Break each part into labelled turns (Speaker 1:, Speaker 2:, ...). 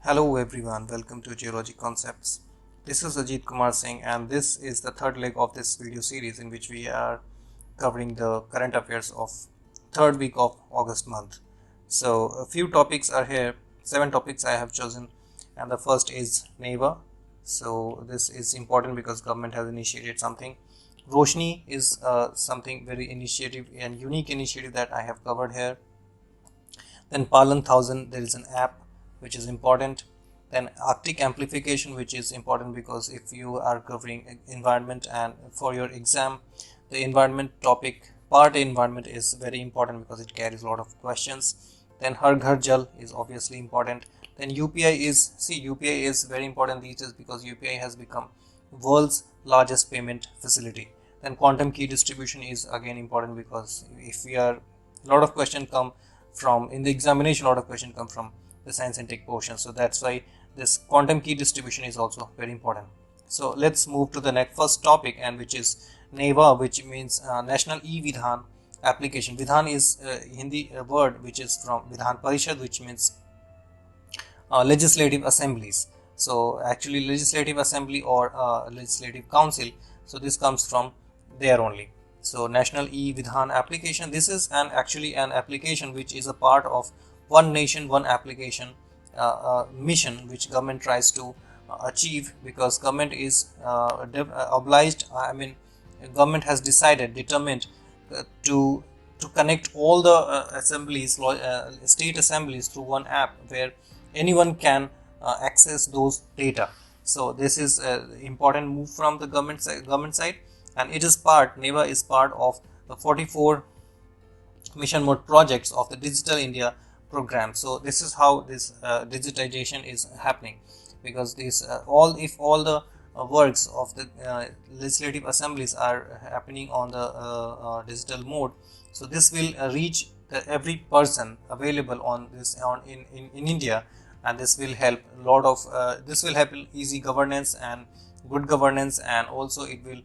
Speaker 1: Hello everyone, welcome to Geology Concepts. This is Ajit Kumar Singh and this is the third leg of this video series in which we are covering the current affairs of third week of August month. So a few topics are here, 7 topics I have chosen, and the first is NEVA. So this is important because government has initiated something. Roshni is something very initiative and unique initiative that I have covered here. Then Palan 1000, there is an app which is important. Then Arctic amplification, which is important because if you are covering environment and for your exam, the environment topic, part environment is very important because it carries a lot of questions. Then Har Ghar Jal is obviously important. Then UPI is very important these days because UPI has become world's largest payment facility. Then quantum key distribution is again important because if we are a lot of questions come from in the examination, a lot of questions come from the science and tech portion, so that's why this quantum key distribution is also very important. So let's move to the next first topic, and which is NEVA, which means National E-Vidhan application. Vidhan is Hindi word which is from Vidhan Parishad, which means legislative assemblies. So actually legislative assembly or legislative council, so this comes from there only. So National E-Vidhan application, this is actually an application which is a part of one nation one application mission which government tries to achieve, because government is obliged, government has determined to connect all the assemblies, state assemblies through one app where anyone can access those data. So this is an important move from the government side, and it is NEVA is part of the 44 mission mode projects of the Digital India program. So this is how this digitization is happening, because this if all the works of the legislative assemblies are happening on the digital mode, so this will reach every person available on this in India, and this will help a lot of this will help easy governance and good governance, and also it will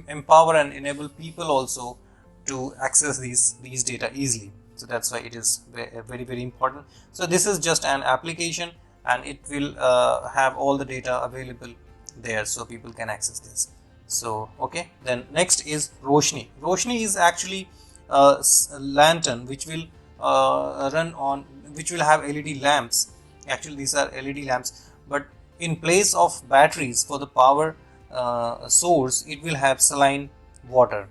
Speaker 1: empower and enable people also to access these data easily. So that's why it is very important. So this is just an application, and it will have all the data available there, so people can access this. So okay, then next is Roshni. Roshni is actually a lantern which will which will have LED lamps. Actually these are LED lamps, but in place of batteries for the power source, it will have saline water.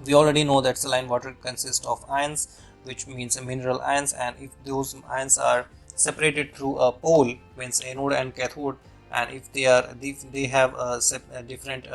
Speaker 1: We already know that saline water consists of ions, which means mineral ions, and if those ions are separated through a pole, means anode and cathode, and if they have different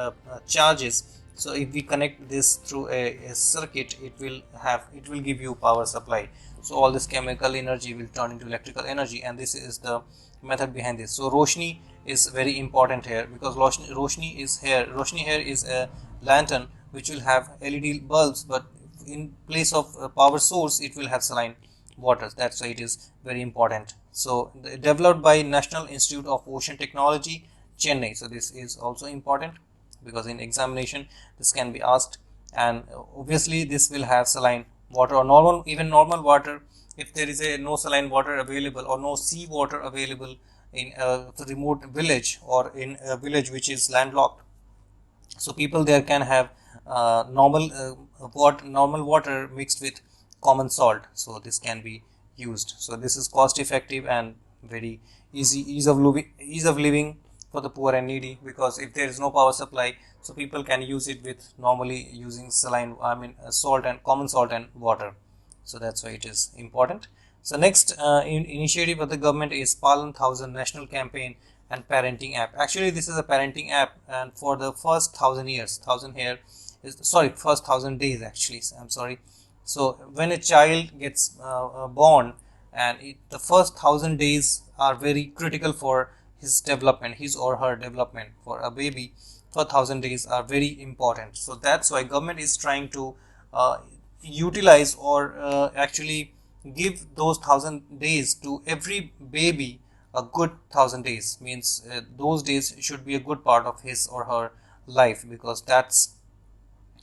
Speaker 1: charges, so if we connect this through a circuit, it will give you power supply. So all this chemical energy will turn into electrical energy, and this is the method behind this. So Roshni is very important here, because Roshni here is a lantern which will have LED bulbs, but in place of power source it will have saline water. That's why it is very important. So developed by National Institute of Ocean Technology, Chennai. So this is also important because in examination this can be asked, and obviously this will have saline water or normal water. If there is no saline water available or no sea water available in a remote village or in a village which is landlocked, so people there can have normal water mixed with common salt, so this can be used. So this is cost effective and very ease of living for the poor and needy, because if there is no power supply, so people can use it with normally using saline salt and common salt and water. So that's why it is important. So next initiative of the government is Palan 1000 national campaign and parenting app. Actually this is a parenting app, and for the first 1000 days actually, I'm sorry. So when a child gets born, and the first 1000 days are very critical for his development, his or her development. For a baby, for 1000 days are very important. So that's why government is trying to utilize or actually give those 1000 days to every baby. A good 1000 days means those days should be a good part of his or her life, because that's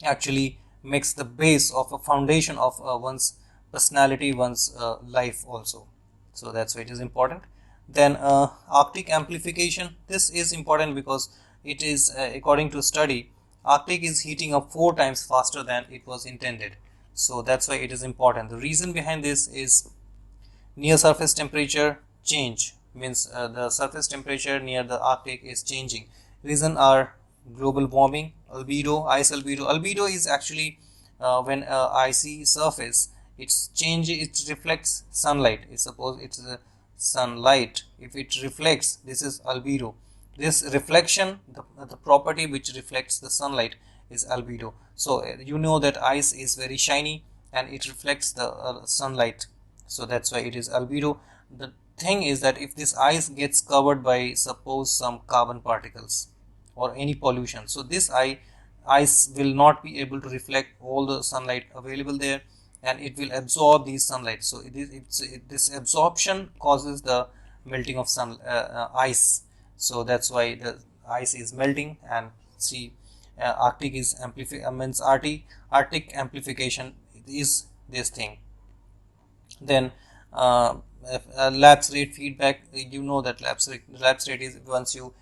Speaker 1: actually makes the base of a foundation of one's personality, one's life also. So that's why it is important. Then Arctic amplification, this is important because it is according to study, Arctic is heating up 4 times faster than it was intended. So that's why it is important. The reason behind this is near surface temperature change, means the surface temperature near the Arctic is changing. Reason are global warming, albedo, ice albedo. Albedo is actually when icy surface it reflects sunlight. Suppose it's a sunlight, if it reflects, this is albedo. This reflection, the property which reflects the sunlight is albedo. So you know that ice is very shiny and it reflects the sunlight, so that's why it is albedo. The thing is that if this ice gets covered by suppose some carbon particles or any pollution, so this ice will not be able to reflect all the sunlight available there, and it will absorb these sunlight. So this absorption causes the melting of ice. So that's why the ice is melting, and see Arctic is means Arctic amplification is this thing. Then lapse rate feedback, you know that lapse rate is once you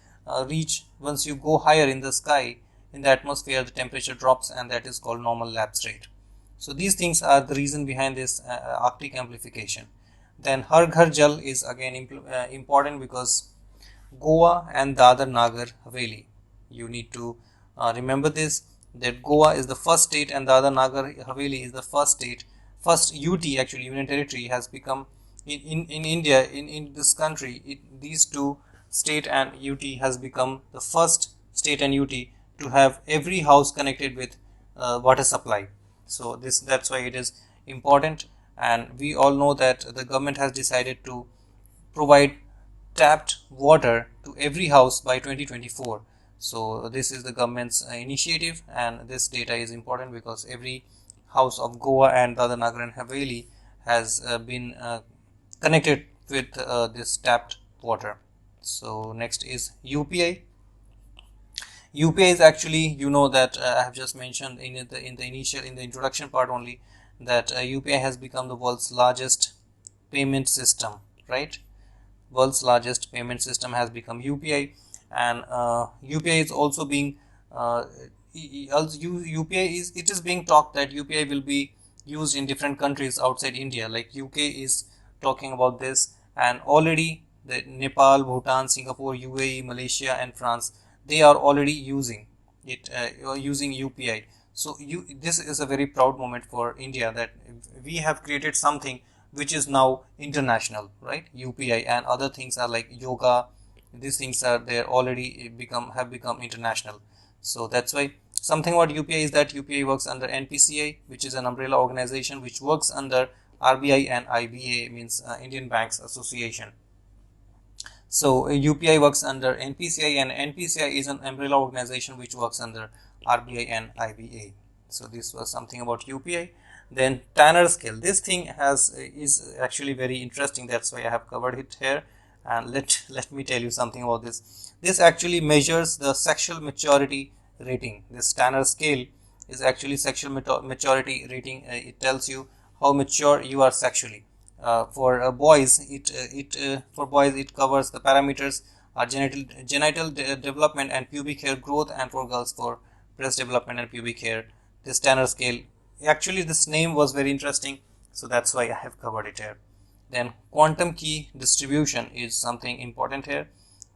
Speaker 1: once you go higher in the sky, in the atmosphere, the temperature drops, and that is called normal lapse rate. So these things are the reason behind this Arctic amplification. Then Har Ghar Jal is again important because Goa and Dadar Nagar Haveli, you need to remember this, that Goa is the first state and Dadar Nagar Haveli is the first state, first UT, actually Union Territory, has become in India, in this country, these two state and UT has become the first state and UT to have every house connected with water supply. So that's why it is important, and we all know that the government has decided to provide tapped water to every house by 2024. So this is the government's initiative, and this data is important because every house of Goa and Dadar Nagar and Haveli has been connected with this tapped water. So next is UPI. UPI is actually, you know that I have just mentioned in the introduction part only, that UPI has become the world's largest payment system, right? World's largest payment system has become UPI, and UPI is also being UPI is being talked that UPI will be used in different countries outside India, like UK is talking about this, and already the Nepal, Bhutan, Singapore, UAE, Malaysia and France, they are already using it, using UPI. So this is a very proud moment for India, that we have created something which is now international, right? UPI and other things are like yoga, these things are there already have become international. So that's why something about UPI is that UPI works under NPCI, which is an umbrella organization which works under RBI and IBA, means Indian Banks Association. So UPI works under NPCI, and NPCI is an umbrella organization which works under RBI and IBA. So this was something about UPI. Then Tanner scale, this thing is actually very interesting, that's why I have covered it here, and let me tell you something about this. This actually measures the sexual maturity rating. This Tanner scale is actually sexual maturity rating. It tells you how mature you are sexually. For boys, it covers the parameters are genital development and pubic hair growth, and for girls for breast development and pubic hair. This Tanner scale, actually this name was very interesting, so that's why I have covered it here. Then quantum key distribution is something important here.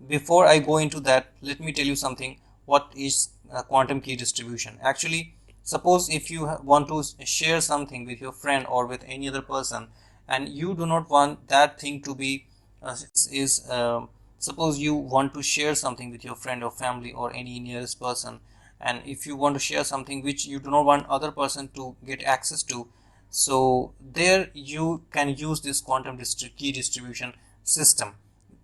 Speaker 1: Before I go into that, let me tell you something. What is quantum key distribution? Actually, suppose if you want to share something with your friend or with any other person, and you do not want that thing to be suppose you want to share something with your friend or family or any nearest person, and if you want to share something which you do not want other person to get access to, so there you can use this quantum key distribution system.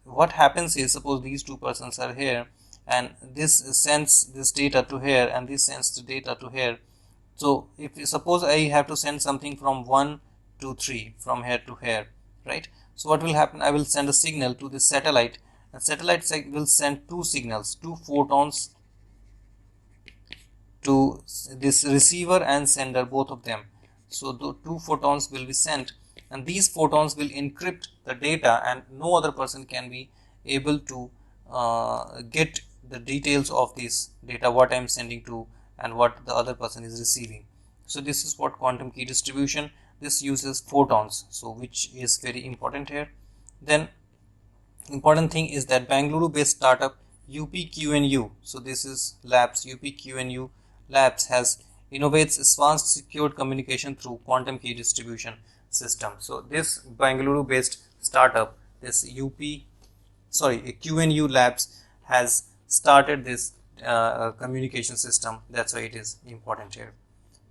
Speaker 1: What happens is, suppose these two persons are here, and this sends this data to here, and this sends the data to here. So if suppose I have to send something from 1 to 3, from here to here, right? So what will happen? I will send a signal to this satellite, and satellite will send two signals, two photons to this receiver and sender, both of them. So the two photons will be sent and these photons will encrypt the data, and no other person can be able to get the details of this data, what I am sending to and what the other person is receiving. So this is what quantum key distribution. This uses photons, so which is very important here. Then important thing is that Bangalore based startup UPQNU, so this is labs, UPQNU labs has innovates advanced secured communication through quantum key distribution system. So this Bangalore based startup, this QNU labs has started this communication system. That's why it is important here.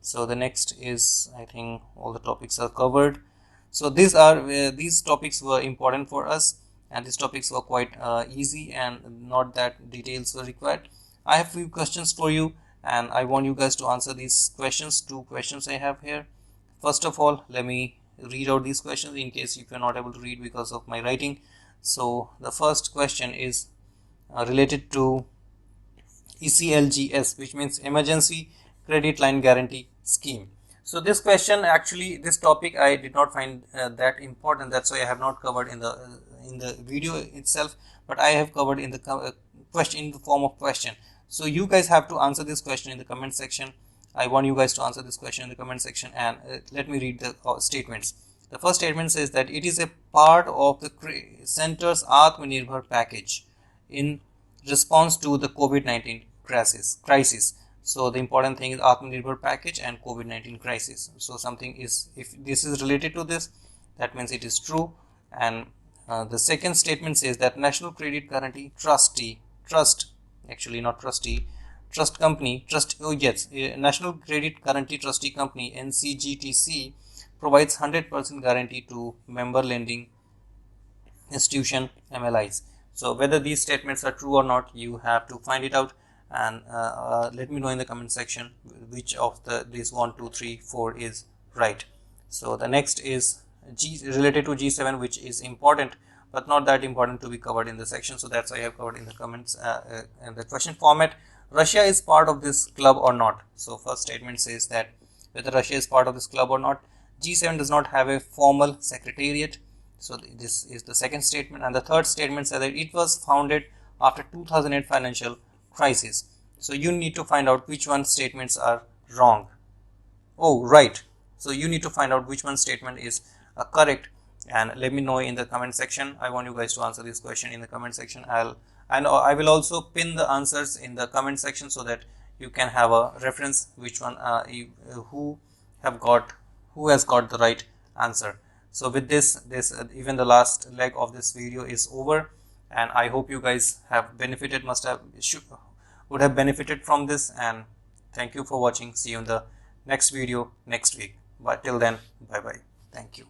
Speaker 1: So the next is, I think all the topics are covered. So these topics were important for us, and these topics were quite easy and not that details were required. I have few questions for you, and I want you guys to answer these questions. Two questions I have here. First of all, let me read out these questions in case if you're not able to read because of my writing. So the first question is related to ECLGS, which means Emergency Credit Line Guarantee Scheme. So this question, actually this topic I did not find that important, that's why I have not covered in the video itself, but I have covered in the question in the form of question. So you guys have to answer this question in the comment section. I want you guys to answer this question in the comment section, and let me read the statements. The first statement says that it is a part of the center's Atmanirbhar package in response to the COVID-19 crisis. So the important thing is Atmanirbhar package and COVID-19 crisis. So something is, if this is related to this, that means it is true. And the second statement says that National Credit Guarantee National Credit Guarantee Trustee Company NCGTC provides 100% guarantee to member lending institution MLIs. So whether these statements are true or not, you have to find it out, and let me know in the comment section which of these 1, 2, 3, 4 is right. So the next is related to G7, which is important but not that important to be covered in the section, so that's why I have covered in the comments in the question format. Russia is part of this club or not? So first statement says that whether Russia is part of this club or not. G7 does not have a formal secretariat. So this is the second statement, and the third statement says that it was founded after 2008 financial crisis. So you need to find out which one statements are wrong. Oh, right. So you need to find out which one statement is correct, and let me know in the comment section. I want you guys to answer this question in the comment section. I will also pin the answers in the comment section so that you can have a reference which one who has got the right answer. So with this even the last leg of this video is over, and I hope you guys have benefited, would have benefited from this, and thank you for watching. See you in the next video next week. But till then, bye bye. Thank you.